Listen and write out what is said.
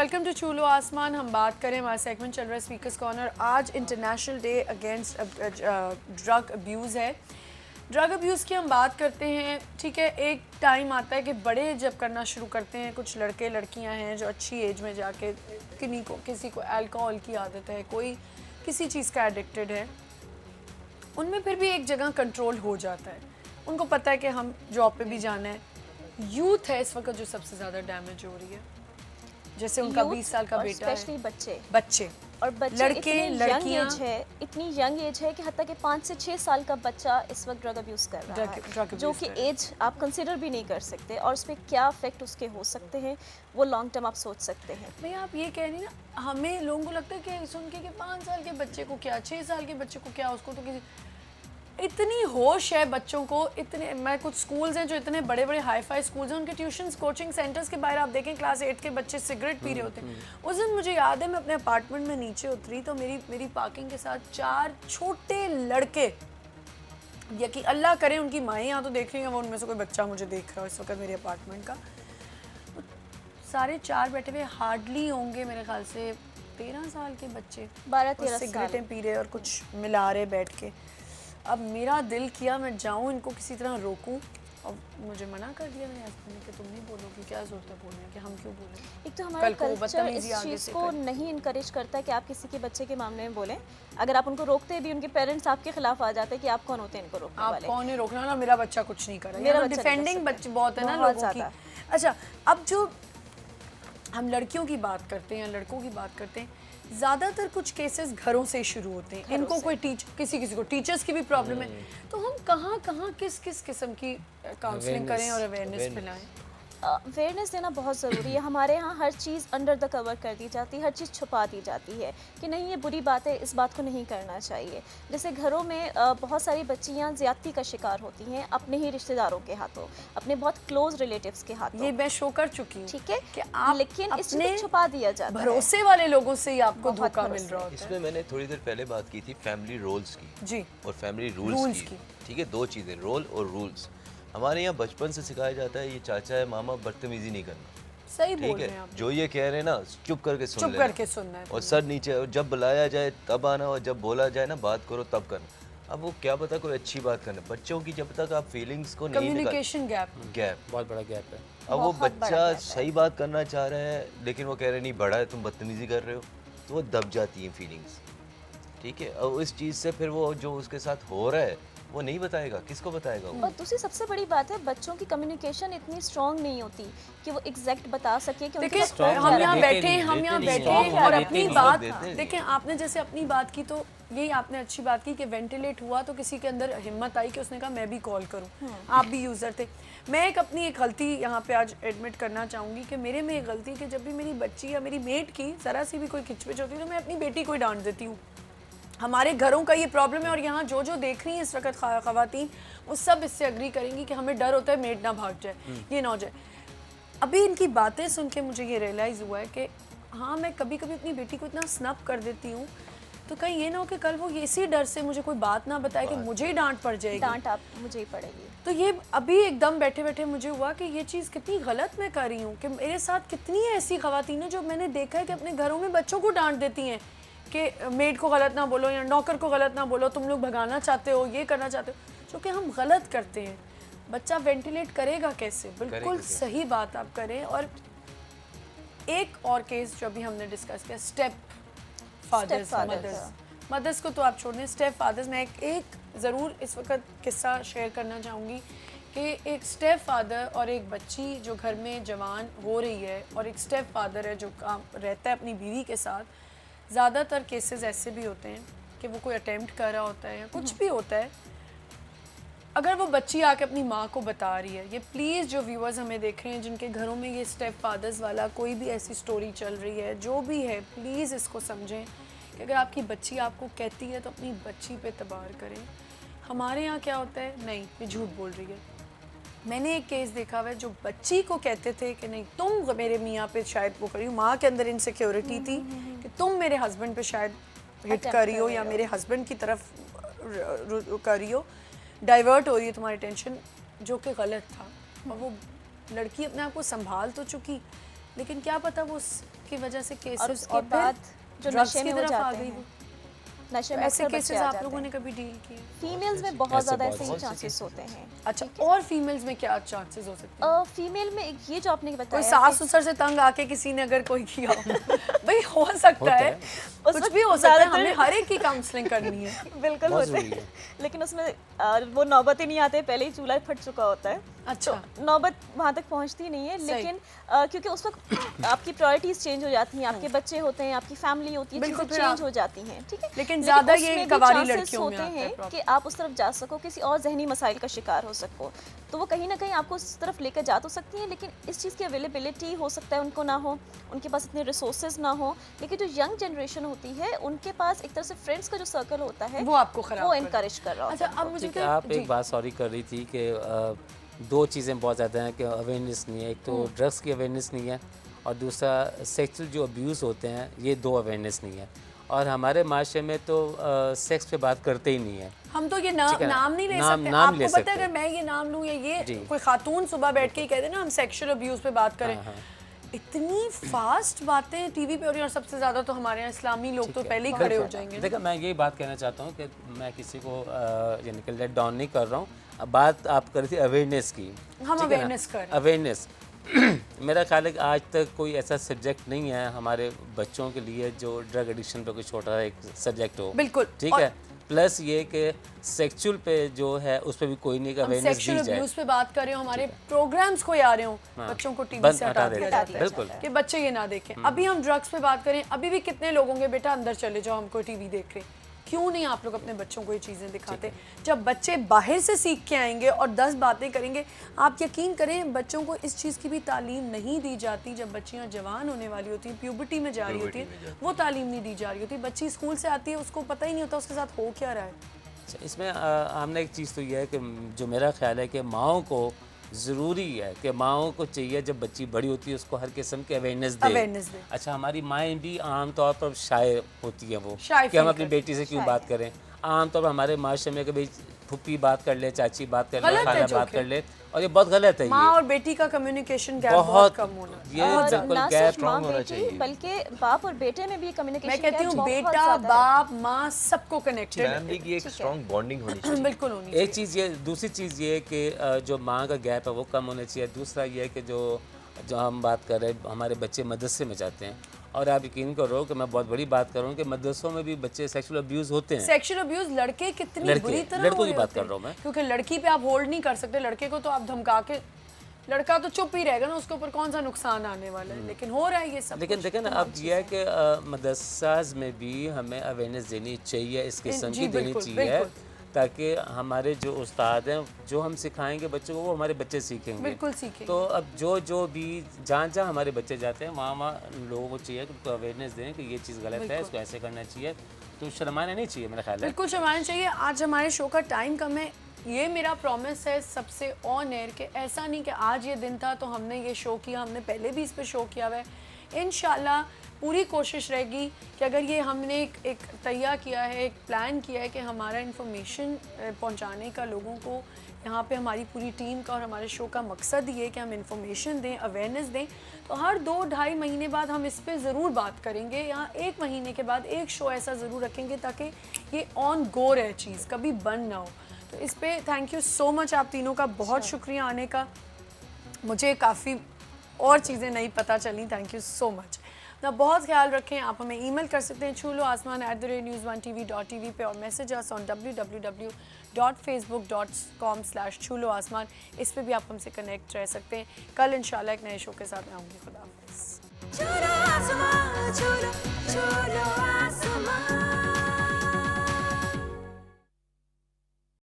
Welcome to चूलो आसमान। हम बात करें, हमारा सेगमेंट चल रहा है स्पीकर्स कॉर्नर। आज international day against drug abuse है। ड्रग अब्यूज़ की हम बात करते हैं, ठीक है। एक टाइम आता है कि बड़े जब करना शुरू करते हैं, कुछ लड़के लड़कियां हैं जो अच्छी एज में जाके किसी को अल्कोहल की आदत है, कोई किसी चीज़ का एडिक्टेड है, उनमें फिर भी एक जगह कंट्रोल हो जाता है। उनको पता है कि हम जॉब पे भी जाना है। यूथ है इस वक्त जो सबसे ज़्यादा डैमेज हो रही है। जैसे उनका 20 साल का बेटा है, स्पेशली बच्चे और बच्चे लड़के लड़कियां, इतनी यंग एज है कि हत्ता कि 5 से 6 साल का बच्चा इस वक्त ड्रग अब्यूज़ कर रहा है, जो कि एज आप कंसिडर भी नहीं कर सकते, और उस पर क्या इफेक्ट उसके हो सकते हैं वो लॉन्ग टर्म आप सोच सकते हैं। भैया आप ये कह रही ना, हमें लोगों को लगता है कि सुन के कि 5 साल के बच्चे को क्या, 6 साल के बच्चे को क्या, उसको तो किसी इतनी होश है बच्चों को। इतने मैं कुछ स्कूल्स हैं जो इतने बड़े बड़े हाई फाई स्कूल्स हैं, उनके ट्यूशन्स कोचिंग सेंटर्स के बाहर आप देखें क्लास 8 के बच्चे सिगरेट पी रहे होते हैं। उस दिन मुझे याद है मैं अपने अपार्टमेंट में नीचे उतरी तो मेरी पार्किंग के साथ 4 छोटे लड़के, या कि अल्लाह करे उनकी माएँ यहाँ तो देख रही हैं, वो उनमें से कोई बच्चा मुझे देख रहा है इस वक्त मेरे अपार्टमेंट का। सारे 4 बैठे हुए, हार्डली होंगे मेरे ख्याल से 13 साल के बच्चे, 12-13 सिगरेटें पी रहे और कुछ मिला रहे बैठ के। अब मेरा दिल किया मैं जाऊं इनको किसी तरह रोकूं, और मुझे मना कर दिया मेरे हस्बैंड ने कि तुम नहीं बोलोगी, क्या जरूरत है बोलने की, हम क्यों बोलें। एक तो हमारा कल्चर इस चीज़ को नहीं इनकरेज करता है कि आप किसी के बच्चे के मामले में बोलें। अगर आप उनको रोकते भी, उनके पेरेंट्स आपके खिलाफ आ जाते हैं कि आप कौन होते हैं इनको रोकने वाले। आप कौन है रोकना ना, मेरा बच्चा कुछ नहीं कर रहा। मेरा डिफेंडिंग बच्चे बहुत है ना लोगों की। अच्छा, अब जो हम लड़कियों की बात करते हैं, लड़कों की बात करते हैं, ज़्यादातर कुछ केसेस घरों से शुरू होते हैं। इनको कोई किसी को टीचर्स की भी प्रॉब्लम है, तो हम कहाँ किस किस्म की काउंसलिंग करें और अवेयरनेस फैलाएं। अवेयरनेस देना बहुत ज़रूरी है। हमारे यहाँ हर चीज़ अंडर द कवर कर दी जाती है, हर चीज़ छुपा दी जाती है कि नहीं ये बुरी बात है, इस बात को नहीं करना चाहिए। जैसे घरों में बहुत सारी बच्चियाँ ज़्यादती का शिकार होती हैं अपने ही रिश्तेदारों के हाथों, अपने बहुत क्लोज रिलेटिव्स के हाथों। ये मैं शो कर चुकी हूँ, ठीक है कि आप लेकिन इस चीज़ को छुपा दिया जाता है। भरोसे वाले लोगों से ही आपको धोखा मिल रहा होता है। इसमें मैंने थोड़ी देर पहले बात की थी फैमिली रोल्स की जी, और फैमिली रूल्स की। ठीक है, दो चीज़ें, रोल और रूल्स। हमारे यहाँ बचपन से सिखाया जाता है ये चाचा है मामा, बदतमीजी नहीं करना। सही बोल ठीक रहे हैं है, आप। जो ये कह रहे हैं ना चुप करके सुनना है और सर नीचे, और जब बुलाया जाए तब आना, और जब बोला जाए ना बात करो तब करना। अब वो क्या पता कोई अच्छी बात करना, बच्चों की जब तक आप फीलिंग्स को नहीं कम्युनिकेशन गैप बहुत बड़ा गैप है। अब वो बच्चा सही बात करना चाह रहा है लेकिन वो कह रहे नहीं बड़ा है, तुम बदतमीजी कर रहे हो, तो वो दब जाती है फीलिंग्स। ठीक है, और इस चीज़ से फिर वो जो उसके साथ हो रहा है वो नहीं बताएगा, किसको बताएगा वो। और दूसरी सबसे बड़ी बात है, बच्चों की कम्युनिकेशन इतनी स्ट्रांग नहीं होती कि वो एग्जैक्ट बता सके कि उनके साथ हम यहाँ बैठे और अपनी बात देखें। आपने जैसे अपनी बात की, तो यही आपने अच्छी बात की कि वेंटिलेट हुआ तो किसी के अंदर हिम्मत आई कि उसने कहा मैं भी कॉल करूं। आप भी यूज़र थे। मैं अपनी एक गलती यहाँ पे आज एडमिट करना चाहूँगी कि मेरे में एक गलती कि जब भी मेरी बच्ची या मेरी मेट की ज़रा सी भी कोई खिचपिच होती है तो मैं अपनी बेटी को ही डांट देती हूँ। हमारे घरों का ये प्रॉब्लम है, और यहाँ जो देख रही हैं इस वक्त ख़वातीन, वो सब इससे अग्री करेंगी कि हमें डर होता है मेड ना भाग जाए, ये ना हो जाए। अभी इनकी बातें सुन के मुझे ये रियलाइज़ हुआ है कि हाँ, मैं कभी कभी अपनी बेटी को इतना स्नप कर देती हूँ तो कहीं ये ना हो कि कल वो इसी डर से मुझे कोई बात ना बताए कि मुझे ही डांट पड़ जाएगी। डांट आप मुझे ही पड़ेगी। तो ये अभी एकदम बैठे बैठे मुझे हुआ कि ये चीज़ कितनी गलत मैं कर रही हूँ, कि मेरे साथ कितनी ऐसी ख़वातीन हैं जो मैंने देखा है कि अपने घरों में बच्चों को डांट देती हैं कि मेड को गलत ना बोलो या नौकर को गलत ना बोलो, तुम लोग भगाना चाहते हो, ये करना चाहते हो, जो कि हम गलत करते हैं। बच्चा वेंटिलेट करेगा कैसे? बिल्कुल सही बात आप करें। और एक और केस जो अभी हमने डिस्कस किया, स्टेप फादर्स, मदर्स को तो आप छोड़ दें, स्टेप फादर्स। मैं एक ज़रूर इस वक्त किस्सा शेयर करना चाहूँगी कि एक स्टेप फादर और एक बच्ची जो घर में जवान हो रही है, और एक स्टेप फादर है जो काम रहता है अपनी बीवी के साथ। ज़्यादातर केसेस ऐसे भी होते हैं कि वो कोई अटेम्प्ट कर रहा होता है या कुछ भी होता है, अगर वो बच्ची आके अपनी माँ को बता रही है, ये प्लीज़ जो व्यूअर्स हमें देख रहे हैं जिनके घरों में ये स्टेप फादर्स वाला कोई भी ऐसी स्टोरी चल रही है, जो भी है, प्लीज़ इसको समझें कि अगर आपकी बच्ची आपको कहती है तो अपनी बच्ची पे तबार करें। हमारे यहाँ क्या होता है, नहीं ये झूठ बोल रही है। मैंने एक केस देखा हुआ है जो बच्ची को कहते थे कि नहीं तुम मेरे मियाँ पे शायद वो करी हो, माँ के अंदर इनसिक्योरिटी थी कि तुम मेरे हस्बैंड पे शायद हिट करी हो या मेरे हस्बैंड की तरफ करी हो, डाइवर्ट हो रही है तुम्हारी टेंशन, जो कि गलत था। और वो लड़की अपने आप को संभाल तो चुकी, लेकिन क्या पता वो की वजह से और केसेस उसके बाद जो ड्रग्स नशे की में हो तरफ आ जाते गई हैं, वो। नशे में ऐसे अक्सर केसेस बच्चे आ आप जाते लोगों ने हैं। कभी डील किए? फीमेल्स में बहुत ऐसे ज़्यादा बहुत ऐसे ही बहुत से चांसेस cases होते हैं। अच्छा, और फीमेल्स में क्या चांसेस हो सकते हैं? फीमेल में ये जो आपने कोई बताया सास कि ससुर से तंग आके किसी ने अगर कोई किया हो भाई हो सकता है, उस कुछ वक्त भी हो सकता है, ज़्यादातर- हमें हर एक की काउंसलिंग करनी है। बिल्कुल बहुत होते ज़रूरी हैं, है। लेकिन उसमें वो नौबत ही नहीं आते, पहले ही चूल्हा फट चुका होता है। अच्छा, नौबत वहाँ तक पहुँचती नहीं है, सही। लेकिन क्योंकि उस वक्त आपकी प्रायोरिटीज़ चेंज हो जाती हैं, आपके बच्चे होते हैं, आपकी फैमिली होती है, बिल्कुल, चीज़ें फिर चेंज आप- हो जाती हैं, ठीक है। लेकिन ज़्यादा ये उसमें भी कबाली chances लड़कियों में होते आता है हैं problem। कि आप उस तरफ जा सको, किसी और जहनी मसाइल का शिकार हो सको, तो वो कहीं ना कहीं आपको उस तरफ लेकर जा तो सकती हैं, लेकिन इस चीज़ की अवेलेबिलिटी हो सकता है उनको ना हो, उनके पास इतने रिसोर्सेज ना हो। लेकिन जो यंग जनरेशन होती है, उनके पास एक तरह से फ्रेंड्स का जो सर्कल होता है वो आपको खराब वो कर देता है। इनकरेज कर रहा होता अच्छा, है। अब मुझे ठीक है, क्या- आप जी, एक बात सॉरी कर रही थी कि दो चीज़ें बहुत ज़्यादा हैं कि अवेयरनेस नहीं है। एक तो ड्रग्स की अवेयरनेस नहीं है और दूसरा सेक्सुअल जो अब्यूज़ होते हैं, ये दो अवेयरनेस नहीं है। और हमारे माशरे में तो सेक्स पे बात करते ही नहीं है। हम तो ये ठीक है ना? नाम नहीं ले नाम- सकते। नाम ले आपको पता सकते है, हैं। अगर मैं ये नाम लूँ या ये जी। कोई खातून सुबह बैठ के ही कहते ना हम सेक्सुअल अब्यूज पे बात करें, हाँ, हाँ। इतनी फास्ट बातें टीवी पे हो रही हैं, और सबसे ज्यादा तो हमारे यहाँ इस्लामी लोग तो पहले ही खड़े हो जाएंगे ना। देखो, मैं यही बात कहना चाहता हूँ कि मैं किसी को यानी कि लेट डाउन नहीं कर रहा हूँ। अब बात आप कर रही थी अवेयरनेस की। हम ठीक है ना? awareness कर रहे हैं। अवेयरनेस मेरा ख्याल है कि आज तक कोई ऐसा सब्जेक्ट नहीं है हमारे बच्चों के लिए जो ड्रग एडिक्शन पे कोई छोटा सा एक सब्जेक्ट हो। बिल्कुल। ठीक और- है। प्लस ये कि सेक्सुअल पे जो है उस पर भी कोई नहीं हम अवेयरनेस सेक्सुअल दी जाए। अब्यूज पे बात कर रहे हो, हमारे प्रोग्राम्स कोई आ रहे हो, बच्चों को टीवी बंद से हटा दिया जाता है बिल्कुल। कि बच्चे ये ना देखें। अभी हम ड्रग्स पे बात करें, अभी भी कितने लोग होंगे बेटा अंदर चले जाओ, हमको टीवी देख रहे हैं। क्यों नहीं आप लोग अपने बच्चों को ये चीज़ें दिखाते? जब बच्चे बाहर से सीख के आएंगे और 10 बातें करेंगे, आप यकीन करें बच्चों को इस चीज़ की भी तालीम नहीं दी जाती। जब बच्चियां जवान होने वाली होती हैं, प्यूबर्टी में जा रही होती हैं, वो तालीम नहीं दी जा रही होती। बच्ची स्कूल से आती है, उसको पता ही नहीं होता उसके साथ हो क्या रहा है। इसमें हमने एक चीज़ तो ये है कि जो मेरा ख्याल है कि माओं को ज़रूरी है कि माओं को चाहिए जब बच्ची बड़ी होती है उसको हर किस्म की अवेयरनेस दे। अच्छा, हमारी माएँ भी आम तौर पर शाय होती हैं, वो शाय कि हम feel अपनी करती बेटी से क्यों बात करें। आम तौर पर हमारे माशरे में कि भाई फुप्पी बात कर ले, चाची बात कर ले, गलत है खाला जो बात कि। कर ले, और ये बहुत गलत है। माँ ये और बेटी का कम्युनिकेशन गैप बहुत बहुत कम होना। ये और बिल्कुल ना गैप सिर्फ माँ होना बेटी चाहिए। बल्कि बाप और बेटे में भी कम्युनिकेशन मैं कहती हूँ बहुत बेटा ज़्यादा है। बाप माँ सबको कनेक्टेड फैमिली की एक स्ट्रॉन्ग बॉन्डिंग होनी चाहिए। बिल्कुल होनी चाहिए। एक चीज़ ये, दूसरी चीज़ ये कि जो माँ का गैप है वो कम होना चाहिए। दूसरा ये है कि जो हम बात कर रहे हैं, हमारे बच्चे मदरसे में जाते हैं, और आप यकीन करो कि मैं बहुत बड़ी बात कर रहा हूँ कि मदरसों में भी बच्चे सेक्सुअल अब्यूज़ होते हैं। सेक्सुअल अब्यूज लड़के कितनी लड़के, बुरी तरह लड़कों हो की रहे बात होते कर रहा हूँ हैं। मैं। क्योंकि लड़की पे आप होल्ड नहीं कर सकते, लड़के को तो आप धमका के, लड़का तो चुप ही रहेगा ना, उसके ऊपर कौन सा नुकसान आने वाला है। लेकिन हो रहा है ये सब लेकिन कुछ देखें ना, तमाम अब यह है कि मदरसाज में भी हमें अवेयरनेस देनी चाहिए, इस किस्म जी, की देनी बिल्कुल, चाहिए, बिल्कुल। ताकि हमारे जो उस्ताद हैं जो हम सिखाएंगे बच्चों को वो हमारे बच्चे सीखेंगे। बिल्कुल सीखेंगे। तो अब जो भी जहाँ जहाँ हमारे बच्चे जाते हैं वहाँ लोगों को चाहिए कि उनको अवेयरनेस दें कि ये चीज़ गलत है, इसको ऐसे करना चाहिए। तो शर्माना नहीं चाहिए, मेरा ख्याल है। बिल्कुल शर्माना चाहिए। आज हमारे शो का टाइम कम है, ये मेरा प्रॉमिस है सबसे ऑन एयर के, ऐसा नहीं कि आज ये दिन था तो हमने ये शो किया, हमने पहले भी इस पे शो किया हुआ है। इंशाल्लाह पूरी कोशिश रहेगी कि अगर ये हमने एक तैयार किया है, एक प्लान किया है कि हमारा इन्फॉर्मेशन पहुंचाने का लोगों को, यहाँ पे हमारी पूरी टीम का और हमारे शो का मकसद ये है कि हम इन्फॉर्मेशन दें, अवेयरनेस दें। तो हर 2-2.5 महीने बाद हम इस पे ज़रूर बात करेंगे, या 1 महीने के बाद एक शो ऐसा ज़रूर रखेंगे ताकि ये ऑन गो रहे चीज़, कभी बंद ना हो। तो इस पे थैंक यू सो मच आप तीनों का, बहुत शुक्रिया आने का। मुझे काफ़ी और चीज़ें नहीं पता चली, थैंक यू सो मच। अपना बहुत ख्याल रखें। आप हमें ईमेल कर सकते हैं chuloasman@news1tv.tv पे, और मैसेज अस ऑन www.facebook.com/chuloasman। इस पे भी आप हमसे कनेक्ट रह सकते हैं। कल इंशाल्लाह एक नए शो के साथ मैं आऊँगी। खुदा हाफ़िज़।